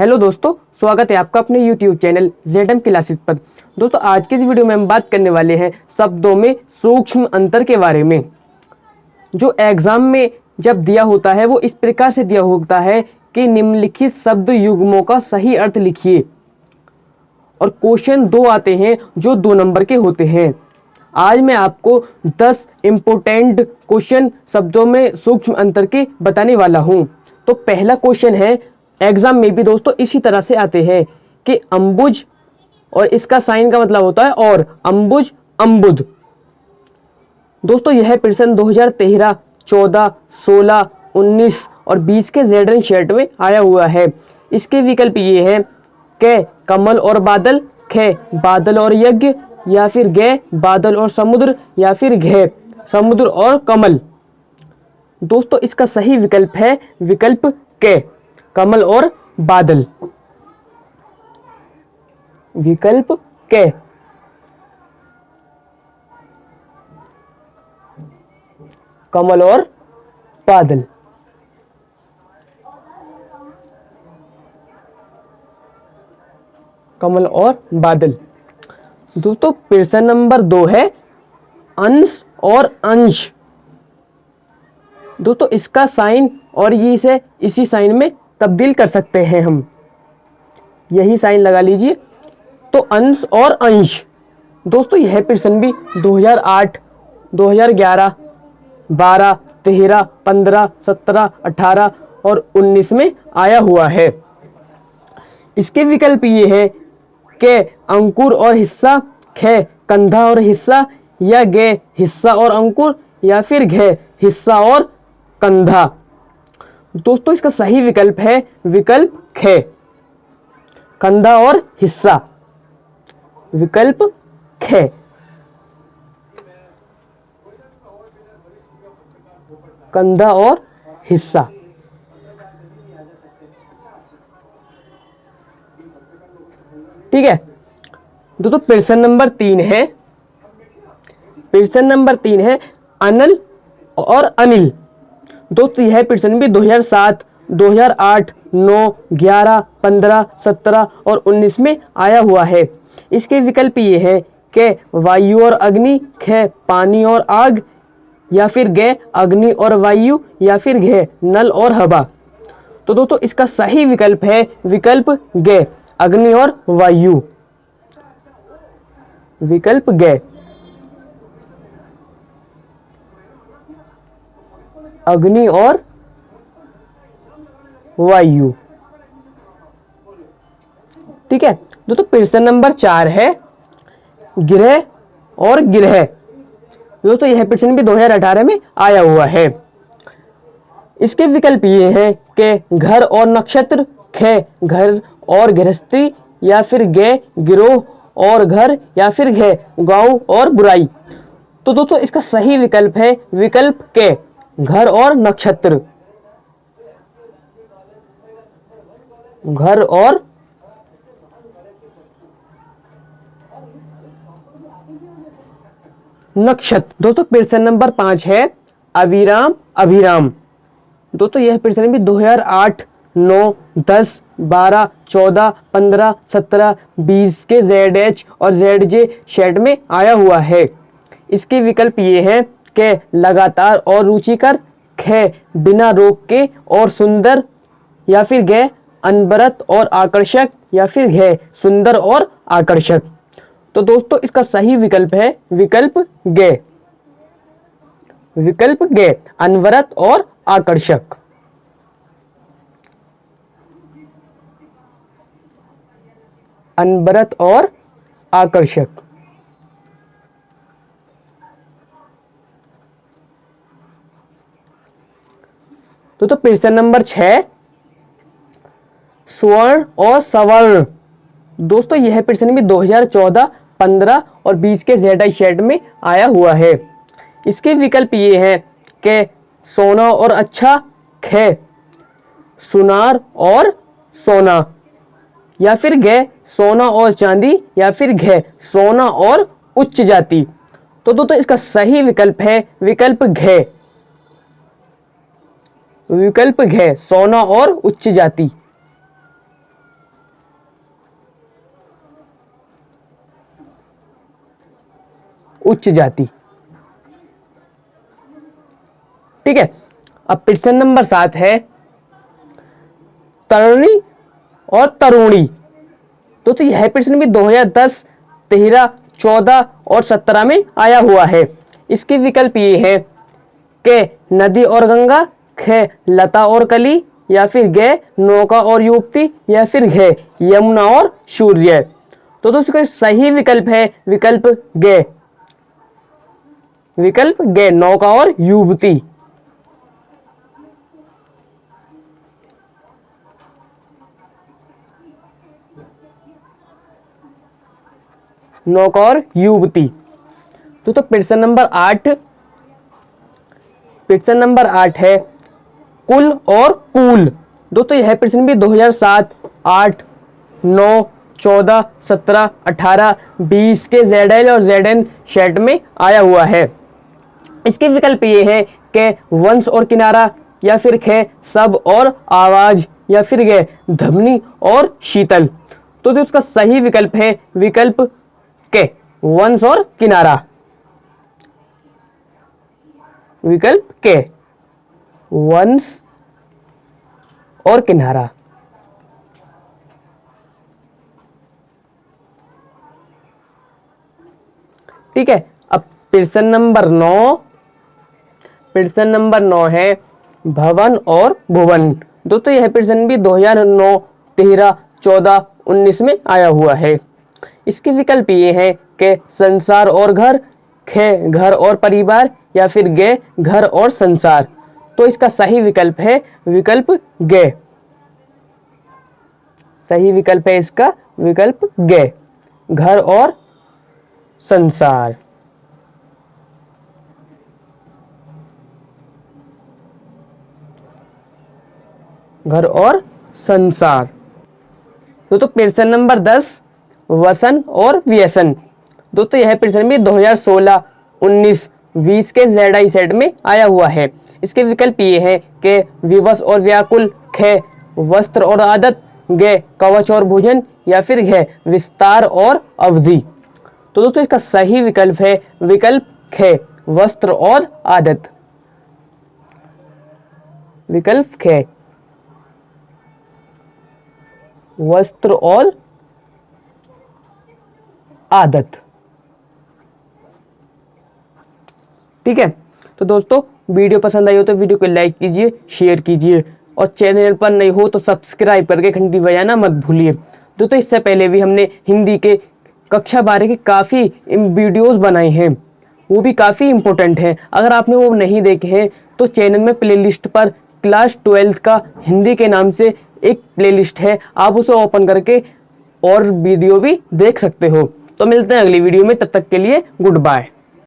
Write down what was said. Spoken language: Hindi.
हेलो दोस्तों, स्वागत है आपका अपने YouTube चैनल ZM क्लासेस पर। दोस्तों, आज की इस वीडियो में हम बात करने वाले हैं शब्दों में सूक्ष्म अंतर के बारे में। जो एग्जाम में जब दिया होता है वो इस प्रकार से दिया होता है कि निम्नलिखित शब्द युग्मों का सही अर्थ लिखिए, और क्वेश्चन 2 आते हैं जो 2 नंबर के होते हैं। आज मैं आपको 10 इम्पोर्टेंट क्वेश्चन शब्दों में सूक्ष्म अंतर के बताने वाला हूं। तो पहला क्वेश्चन है, एग्जाम में भी दोस्तों इसी तरह से आते हैं कि अम्बुज, और इसका साइन का मतलब होता है और अम्बुज अम्बुद। दोस्तों यह प्रश्न 2013, 14, 16, 19 और 20 के जेडन शेट में आया हुआ है। इसके विकल्प ये हैं क कमल और बादल, ख बादल और यज्ञ, या फिर ग बादल और समुद्र, या फिर घ समुद्र और कमल। दोस्तों इसका सही विकल्प है विकल्प क कमल और बादल। विकल्प क कमल और बादल। कमल और बादल। दोस्तों प्रश्न नंबर 2 है अंश और अंश। दोस्तों इसका साइन और ये इसे इसी साइन में तब्दील कर सकते हैं हम, यही साइन लगा लीजिए। तो अंश और अंश। दोस्तों यह प्रश्न भी 2008, 2011, 12, 13, 15, 17, 18 और 19 में आया हुआ है। इसके विकल्प ये है कि अंकुर और हिस्सा, ख कंधा और हिस्सा, या ग हिस्सा और अंकुर, या फिर घ हिस्सा और कंधा। दोस्तों इसका सही विकल्प है विकल्प ख कंधा और हिस्सा। विकल्प ख। कंधा और हिस्सा। ठीक है। दोस्तों प्रश्न नंबर 3 है, प्रश्न नंबर 3 है अनल और अनिल। दोस्तों यह प्रश्न भी 2007, 2008, 9, 11, 15, 17 और 19 में आया हुआ है। इसके विकल्प ये है कि वायु और अग्नि, ख पानी और आग, या फिर ग अग्नि और वायु, या फिर घ नल और हवा। तो दोस्तों इसका सही विकल्प है विकल्प ग अग्नि और वायु। विकल्प ग अग्नि और वायु। ठीक है। दोस्तों प्रश्न नंबर 4 है गिरह और गिरह। दोस्तों यह प्रश्न भी 2018 में आया हुआ है। इसके विकल्प ये हैं कि घर और नक्षत्र, ख घर और गृहस्थी, या फिर ग गिरोह और घर, या फिर घ गांव और बुराई। तो दोस्तों इसका सही विकल्प है विकल्प के घर और नक्षत्र। घर और नक्षत्र। दोस्तों प्रश्न नंबर 5 है अविराम अभिराम। दोस्तों यह प्रश्न भी 2008, 9, 10, 12, 14, 15, 17, 20 के ZH और ZJ शेड में आया हुआ है। इसके विकल्प ये हैं कि लगातार और रुचिकर, ख बिना रोक के और सुंदर, या फिर ग अनवरत और आकर्षक, या फिर घ सुंदर और आकर्षक। तो दोस्तों इसका सही विकल्प है विकल्प ग। विकल्प ग अनवरत और आकर्षक। अनवरत और आकर्षक। तो प्रश्न नंबर 6 स्वर्ण और सवर्ण। दोस्तों यह प्रश्न भी 2014, 15 और 20 के ZI शेड में आया हुआ है। इसके विकल्प ये हैं कि सोना और अच्छा, ख सुनार और सोना, या फिर घ सोना और चांदी, या फिर घ सोना और उच्च जाति। तो दोस्तों इसका सही विकल्प है विकल्प घ। विकल्प घ सोना और उच्च जाति। उच्च जाति। ठीक है, अब प्रश्न नंबर 7 है तरुणी और तरुणी। तो यह प्रश्न भी 2010, 13, 14 और 17 में आया हुआ है। इसके विकल्प ये है कि नदी और गंगा, ख लता और कली, या फिर ग नौका और युवती, या फिर घ यमुना और सूर्य। तो दोस्तों सही विकल्प है विकल्प ग, विकल्प ग नौका और युवती। नौका और युवती। तो प्रश्न नंबर 8, प्रश्न नंबर 8 है कुल और कूल। दोस्तों यह प्रश्न भी 2007, 8, 9, 14, 17, 18, 20 के ZL और ZN सेट में आया हुआ है। इसके विकल्प ये है कि वंश और किनारा, या फिर ख सब और आवाज, या फिर ग धमनी और शीतल। तो जो इसका सही विकल्प है विकल्प के वंश और किनारा, विकल्प के वंश और किनारा। ठीक है, अब प्रश्न नंबर 9, प्रश्न नंबर 9 है भवन और भुवन। दोस्तों यह प्रश्न भी 2009, 13, 14, 19 में आया हुआ है। इसके विकल्प ये है कि संसार और घर, ख घर और परिवार, या फिर ग घर और संसार। तो इसका सही विकल्प है विकल्प ग, सही विकल्प है इसका विकल्प ग घर और संसार। घर और संसार। तो प्रश्न नंबर 10 वसन और व्यसन। दोस्तों यह प्रश्न भी 2016, 19, 20 के ZI सेट में आया हुआ है। इसके विकल्प ये है कि विवश और व्याकुल, ख वस्त्र और आदत, ग कवच और भोजन, या फिर घ विस्तार और अवधि। तो दोस्तों इसका सही विकल्प है विकल्प ख वस्त्र और आदत, विकल्प ख वस्त्र और आदत। ठीक है, तो दोस्तों वीडियो पसंद आई हो तो वीडियो को लाइक कीजिए, शेयर कीजिए, और चैनल पर नहीं हो तो सब्सक्राइब करके घंटी बजाना मत भूलिए। दोस्तों इससे पहले भी हमने हिंदी के कक्षा 12 के काफ़ी वीडियोस बनाए हैं, वो भी काफ़ी इम्पोर्टेंट हैं। अगर आपने वो नहीं देखे हैं तो चैनल में प्लेलिस्ट पर क्लास 12 का हिंदी के नाम से एक प्लेलिस्ट है, आप उसे ओपन करके और वीडियो भी देख सकते हो। तो मिलते हैं अगली वीडियो में, तब तक के लिए गुड बाय।